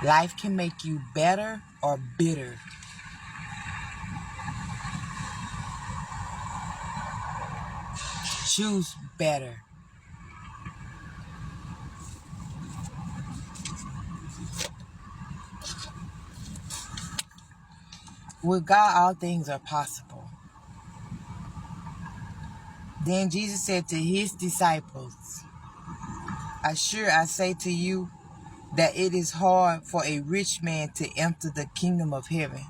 Life can make you better or bitter. Choose better. With God, all things are possible. Then Jesus said to his disciples, "Assure I say to you that it is hard for a rich man to enter the kingdom of heaven."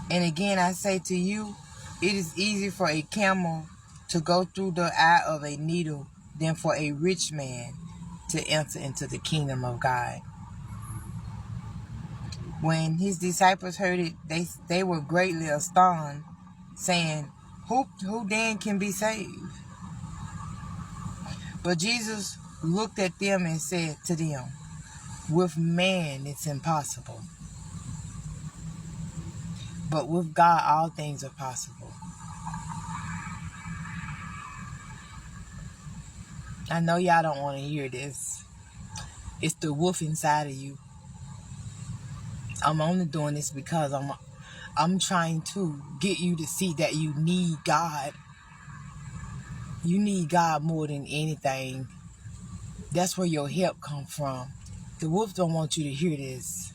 And again I say to you, it is easier for a camel to go through the eye of a needle than for a rich man to enter into the kingdom of God. When his disciples heard it, they were greatly astonished, saying, Who then can be saved? But Jesus looked at them and said to them, With man it's impossible, but with God all things are possible. I know y'all don't want to hear this. It's the wolf inside of you. I'm only doing this because I'm trying to get you to see that you need God. You need God more than anything. That's where your help comes from. The wolf don't want you to hear this.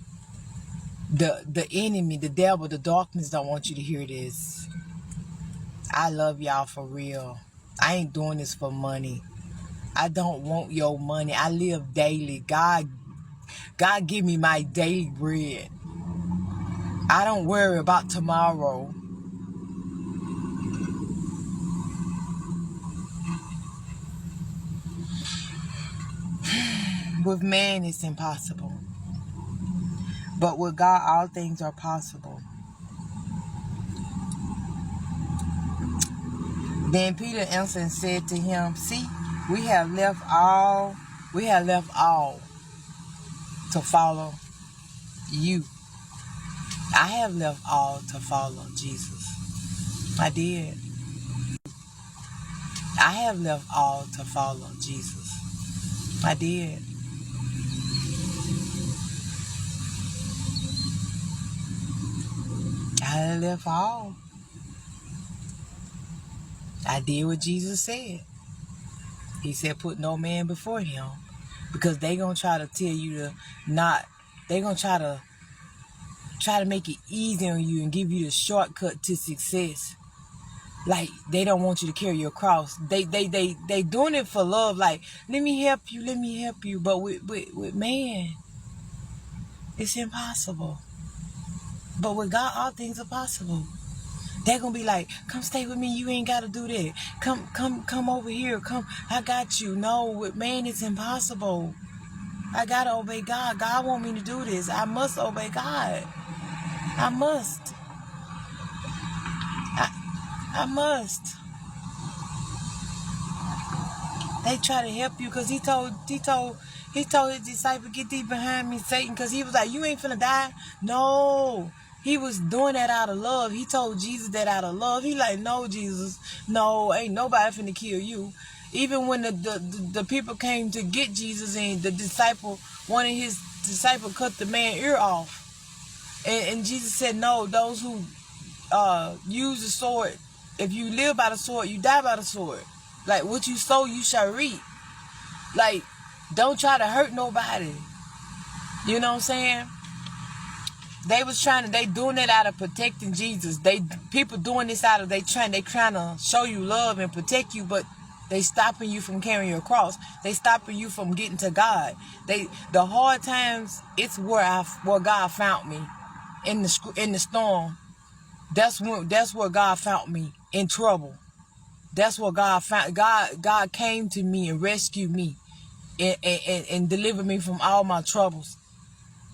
The enemy, the devil, the darkness don't want you to hear this. I love y'all for real. I ain't doing this for money. I don't want your money. I live daily. God give me my daily bread. I don't worry about tomorrow. With man it's impossible, but with God all things are possible. Then Peter answered and said to him, See, we have left all to follow you. I have left all to follow Jesus. I did. I have left all to follow Jesus. I did. I left all. I did what Jesus said. He said, put no man before him. Because they gonna try to tell you to not, they gonna try to make it easy on you and give you the shortcut to success. Like they don't want you to carry your cross. They doing it for love. Like, let me help you. But with man, it's impossible. But with God, all things are possible. They're gonna be like, come stay with me, you ain't gotta do that. Come over here, come, I got you. No, with man it's impossible. I gotta obey God. God want me to do this. I must obey God. I must. I must. They try to help you because he told his disciple, get thee behind me, Satan, because he was like, you ain't finna die. No. He was doing that out of love. He told Jesus that out of love. He like, no, Jesus, no, ain't nobody finna kill you. Even when the people came to get Jesus and the disciple, one of his disciples cut the man's ear off. And Jesus said, no, those who use the sword, if you live by the sword, you die by the sword. Like, what you sow, you shall reap. Like, don't try to hurt nobody. You know what I'm saying? They doing it out of protecting Jesus. People doing this out of, they trying to show you love and protect you, but they stopping you from carrying your cross. They stopping you from getting to God. The hard times, it's where God found me in the storm. That's where God found me in trouble. That's what God found. God came to me and rescued me and delivered me from all my troubles.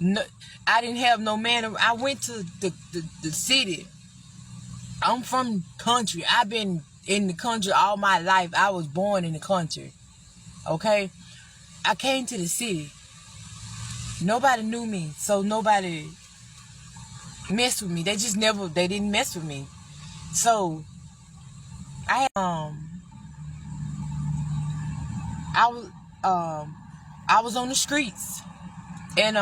No, I didn't have no man. I went to the city. I'm from country. I've been in the country all my life. I was born in the country. Okay? I came to the city. Nobody knew me, so nobody messed with me. They didn't mess with me. So I I was on the streets, and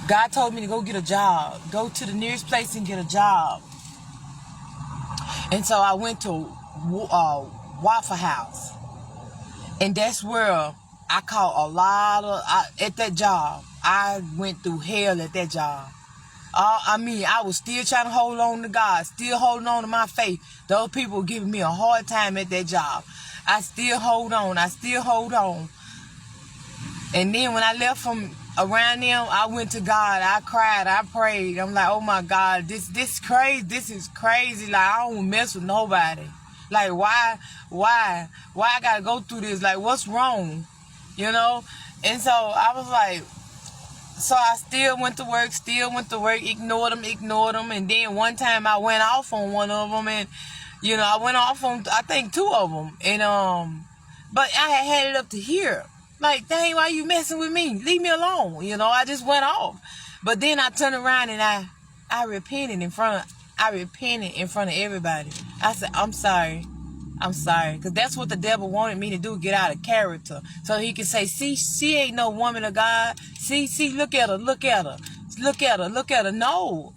God told me to go get a job, go to the nearest place and get a job. And so I went to Waffle House, and that's where I caught a lot of at that job. I went through hell at that job. I was still trying to hold on to God, still holding on to my faith. Those people were giving me a hard time at that job. I still hold on. And then when I left from around them, I went to God. I cried. I prayed. I'm like, oh my God, this crazy. This is crazy. Like, I don't mess with nobody. Like, why I gotta go through this? Like, what's wrong? You know? And so I was like, so I still went to work, ignored them. And then one time I went off on one of them, and, you know, I went off on, I think, 2 of them. And, but I had it up to here. Like, dang, why you messing with me? Leave me alone. You know, I just went off. But then I turned around and I repented in front of everybody. I said, I'm sorry. Because that's what the devil wanted me to do, get out of character. So he could say, see, she ain't no woman of God. See, look at her. No.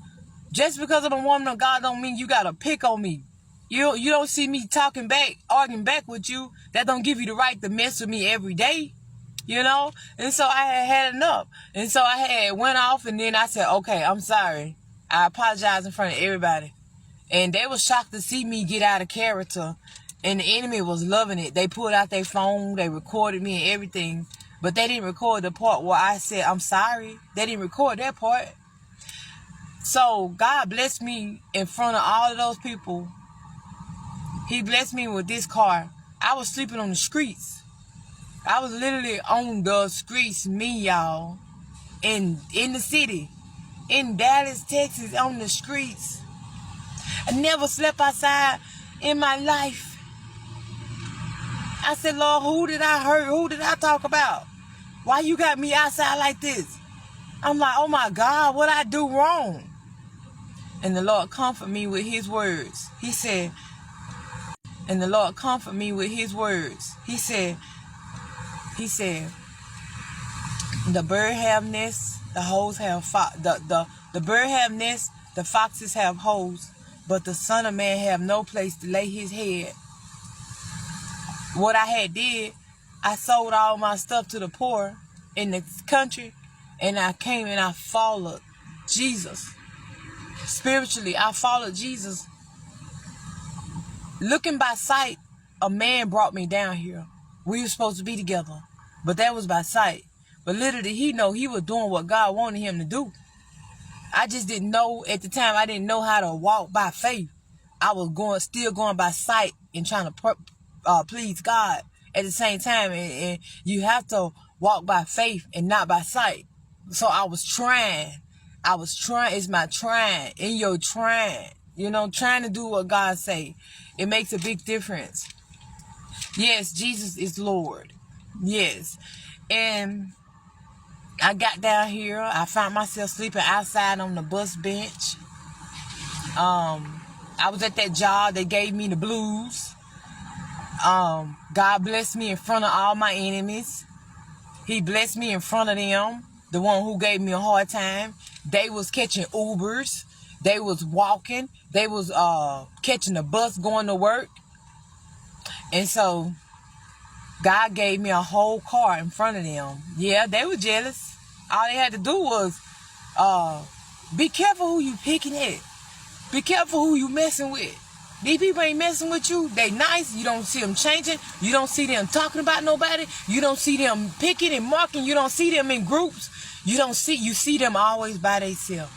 Just because I'm a woman of God don't mean you got to pick on me. You don't see me talking back, arguing back with you. That don't give you the right to mess with me every day. You know? And so I had enough. And so I had went off, and then I said, okay, I'm sorry. I apologize in front of everybody. And they were shocked to see me get out of character. And the enemy was loving it. They pulled out their phone. They recorded me and everything. But they didn't record the part where I said, I'm sorry. They didn't record that part. So God blessed me in front of all of those people. He blessed me with this car. I was sleeping on the streets. I was literally on the streets, y'all. In the city. In Dallas, Texas, on the streets. I never slept outside in my life. I said, Lord, who did I hurt? Who did I talk about? Why you got me outside like this? I'm like, oh my God, what I do wrong? And the Lord comfort me with his words. He said, the bird have nests, the hoes have the bird have nests, the foxes have holes, but the Son of Man have no place to lay his head. What I had did, I sold all my stuff to the poor in the country, and I came and I followed Jesus. Spiritually, I followed Jesus. Looking by sight, a man brought me down here. We were supposed to be together, but that was by sight. But literally, he was doing what God wanted him to do. I just didn't know at the time. I didn't know how to walk by faith. I was still going by sight and trying to please God at the same time. And you have to walk by faith and not by sight. So I was trying. It's my trying. In your trying. You know, trying to do what God say. It makes a big difference. Yes, Jesus is Lord. Yes. And I got down here. I found myself sleeping outside on the bus bench. I was at that job. They gave me the blues. God blessed me in front of all my enemies. He blessed me in front of them. The one who gave me a hard time. They was catching Ubers. They was walking. They was catching the bus going to work. And so God gave me a whole car in front of them. Yeah, they were jealous. All they had to do was be careful who you picking at. Be careful who you messing with. These people ain't messing with you. They nice. You don't see them changing. You don't see them talking about nobody. You don't see them picking and marking. You don't see them in groups. You see them always by themselves.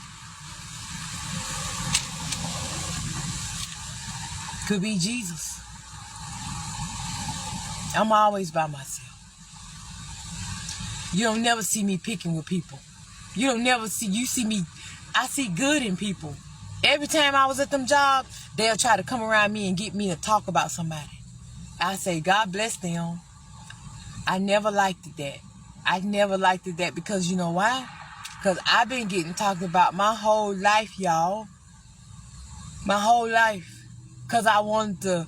Could be Jesus. I'm always by myself. You don't never see me picking with people. You see me, I see good in people. Every time I was at them jobs, they'll try to come around me and get me to talk about somebody. I say, God bless them. I never liked that. I never liked that because you know why? Because I've been getting talked about my whole life, y'all. My whole life. Because I wanted to